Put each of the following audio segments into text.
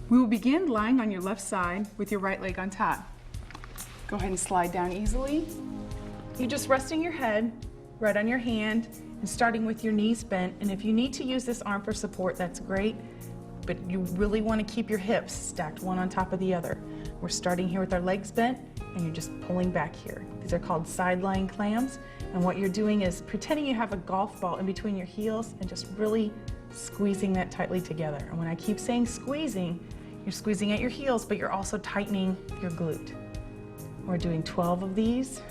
We will begin lying on your left side with your right leg on top. Go ahead and slide down easily. You're just resting your head right on your hand and starting with your knees bent. And if you need to use this arm for support, that's great, but you really want to keep your hips stacked one on top of the other. We're starting here with our legs bent and you're just pulling back here. These are called side lying clams. And what you're doing is pretending you have a golf ball in between your heels and just really squeezing that tightly together. And when I keep saying squeezing, you're squeezing at your heels, but you're also tightening your glute. We're doing 12 of these,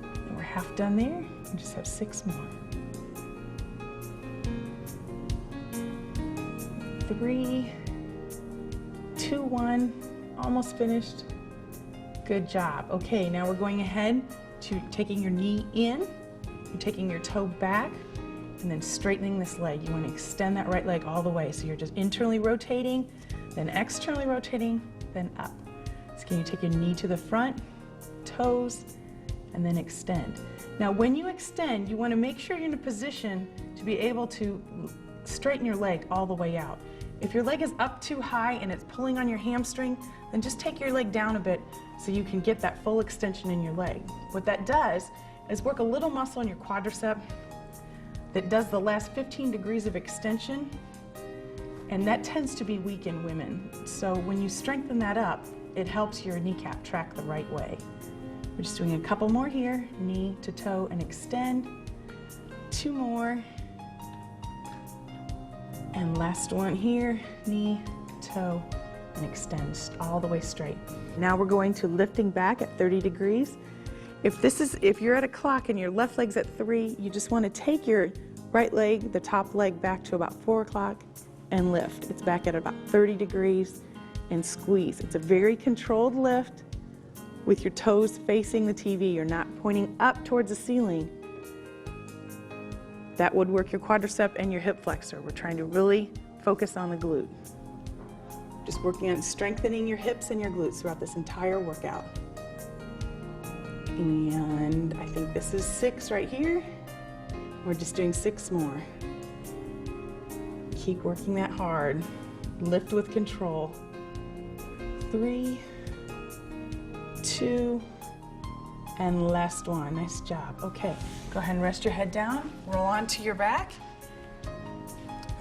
and we're half done there. We just have 6 more. 3, 2, 1, almost finished. Good job. Okay, now we're going ahead to taking your knee in, you're taking your toe back, and then straightening this leg. You want to extend that right leg all the way. So you're just internally rotating, then externally rotating, then up. So can you take your knee to the front, toes, and then extend. Now when you extend, you want to make sure you're in a position to be able to straighten your leg all the way out. If your leg is up too high and it's pulling on your hamstring, then just take your leg down a bit so you can get that full extension in your leg. What that does is work a little muscle in your quadricep that does the last 15 degrees of extension, and that tends to be weak in women. So when you strengthen that up, it helps your kneecap track the right way. We're just doing a couple more here, knee to toe and extend. 2 more. And last one here, knee, toe, and extend all the way straight. Now we're going to lifting back at 30 degrees. If you're at a clock and your left leg's at 3, you just want to take your right leg, the top leg, back to about 4 o'clock and lift. It's back at about 30 degrees and squeeze. It's a very controlled lift with your toes facing the TV. You're not pointing up towards the ceiling. That would work your quadricep and your hip flexor. We're trying to really focus on the glute. Just working on strengthening your hips and your glutes throughout this entire workout. And I think this is 6 right here. We're just doing 6 more. Keep working that hard. Lift with control. 3, 2, and last one. Nice job. Okay, go ahead and rest your head down. Roll onto your back.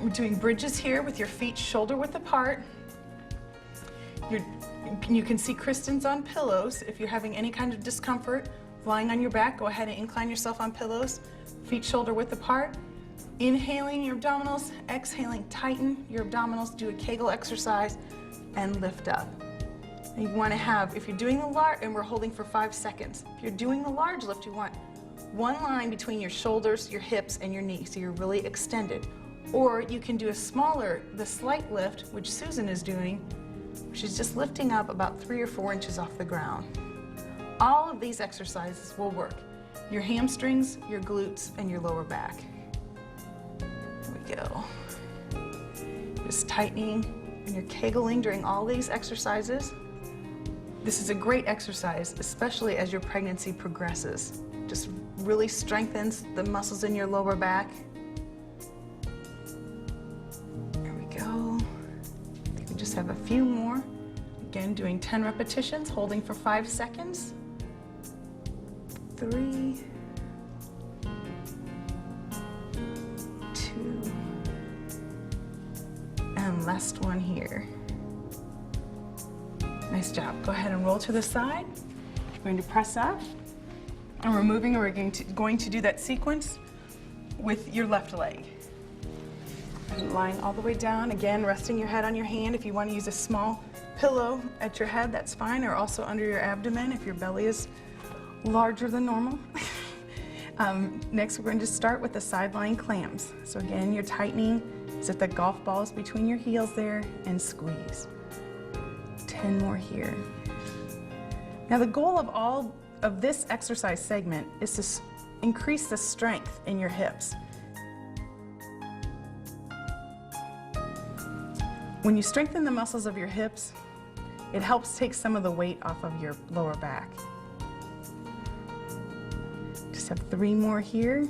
We're doing bridges here with your feet shoulder width apart. You can see Kristen's on pillows. If you're having any kind of discomfort lying on your back, go ahead and incline yourself on pillows. Feet shoulder width apart. Inhaling your abdominals, exhaling, tighten your abdominals, do a Kegel exercise, and lift up. And you want to have, if you're doing the large, and we're holding for 5 seconds. If you're doing the large lift, you want one line between your shoulders, your hips, and your knees, so you're really extended. Or you can do the slight lift, which Susan is doing, which is just lifting up about 3 or 4 inches off the ground. All of these exercises will work your hamstrings, your glutes, and your lower back. There we go. Just tightening, and you're kegling during all these exercises. This is a great exercise, especially as your pregnancy progresses. Just really strengthens the muscles in your lower back. There we go. I think we just have a few more. Again, doing 10 repetitions, holding for 5 seconds. 3, 2, and last one here. Nice job. Go ahead and roll to the side. We're going to press up, and we're moving, and we're going to do that sequence with your left leg. And lying all the way down, again, resting your head on your hand. If you want to use a small pillow at your head, that's fine, or also under your abdomen if your belly is larger than normal. Next, we're going to start with the side lying clams. So again, you're tightening as if the golf ball is between your heels there, and squeeze. 10 more here. Now the goal of all of this exercise segment is to increase the strength in your hips. When you strengthen the muscles of your hips, it helps take some of the weight off of your lower back. Just have 3 more here.